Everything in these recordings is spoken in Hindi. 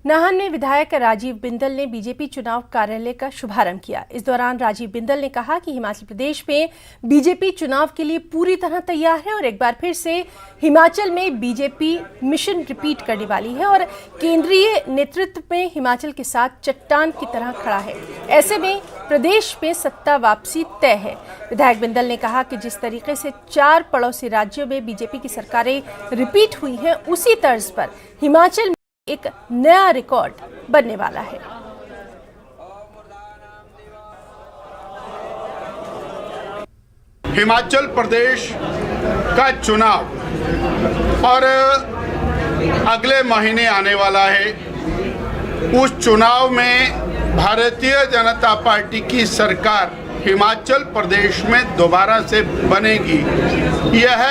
नाहन में विधायक राजीव बिंदल ने बीजेपी चुनाव कार्यालय का शुभारंभ किया। इस दौरान राजीव बिंदल ने कहा कि हिमाचल प्रदेश में बीजेपी चुनाव के लिए पूरी तरह तैयार है और एक बार फिर से हिमाचल में बीजेपी मिशन रिपीट करने वाली है और केंद्रीय नेतृत्व में हिमाचल के साथ चट्टान की तरह खड़ा है। ऐसे में प्रदेश में सत्ता वापसी तय है। विधायक बिंदल ने कहा कि जिस तरीके से 4 पड़ोसी राज्यों में बीजेपी की सरकारें रिपीट हुई हैं, उसी तर्ज पर हिमाचल में एक नया रिकॉर्ड बनने वाला है। हिमाचल प्रदेश का चुनाव और अगले महीने आने वाला है। उस चुनाव में भारतीय जनता पार्टी की सरकार हिमाचल प्रदेश में दोबारा से बनेगी, यह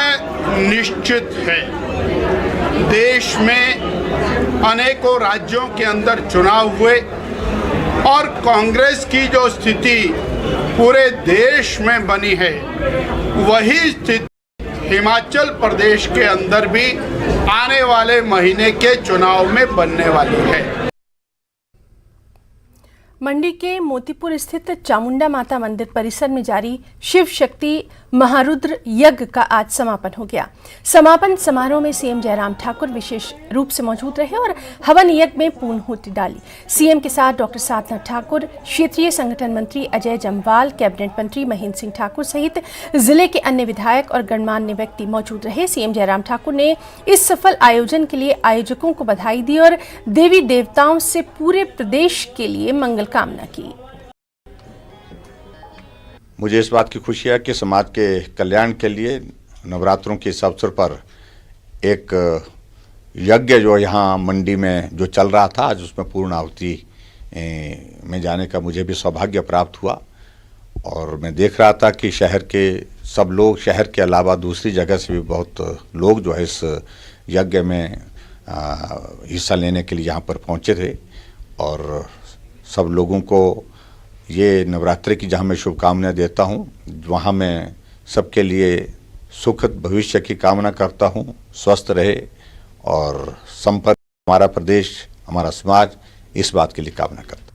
निश्चित है। देश में अनेकों राज्यों के अंदर चुनाव हुए और कांग्रेस की जो स्थिति पूरे देश में बनी है, वही स्थिति हिमाचल प्रदेश के अंदर भी आने वाले महीने के चुनाव में बनने वाली है। मंडी के मोतीपुर स्थित चामुंडा माता मंदिर परिसर में जारी शिव शक्ति महारुद्र यज्ञ का आज समापन हो गया। समापन समारोह में सीएम जयराम ठाकुर विशेष रूप से मौजूद रहे और हवन यज्ञ में पूर्णाहुति डाली। सीएम के साथ डॉक्टर साधना ठाकुर, क्षेत्रीय संगठन मंत्री अजय जम्वाल, कैबिनेट मंत्री महेंद्र सिंह ठाकुर सहित जिले के अन्य विधायक और गणमान्य व्यक्ति मौजूद रहे। सीएम जयराम ठाकुर ने इस सफल आयोजन के लिए आयोजकों को बधाई दी और देवी देवताओं से पूरे प्रदेश के लिए मंगल कामना की। मुझे इस बात की खुशी है कि समाज के कल्याण के लिए नवरात्रों के इस अवसर पर एक यज्ञ जो यहाँ मंडी में जो चल रहा था, आज उसमें पूर्ण आहुति में जाने का मुझे भी सौभाग्य प्राप्त हुआ। और मैं देख रहा था कि शहर के सब लोग, शहर के अलावा दूसरी जगह से भी बहुत लोग जो है इस यज्ञ में हिस्सा लेने के लिए यहाँ पर पहुँचे थे। और सब लोगों को ये नवरात्रि की जहाँ मैं शुभकामनाएं देता हूँ, वहाँ मैं सबके लिए सुखद भविष्य की कामना करता हूँ। स्वस्थ रहे और संपन्न हमारा प्रदेश, हमारा समाज, इस बात के लिए कामना करता हूँ।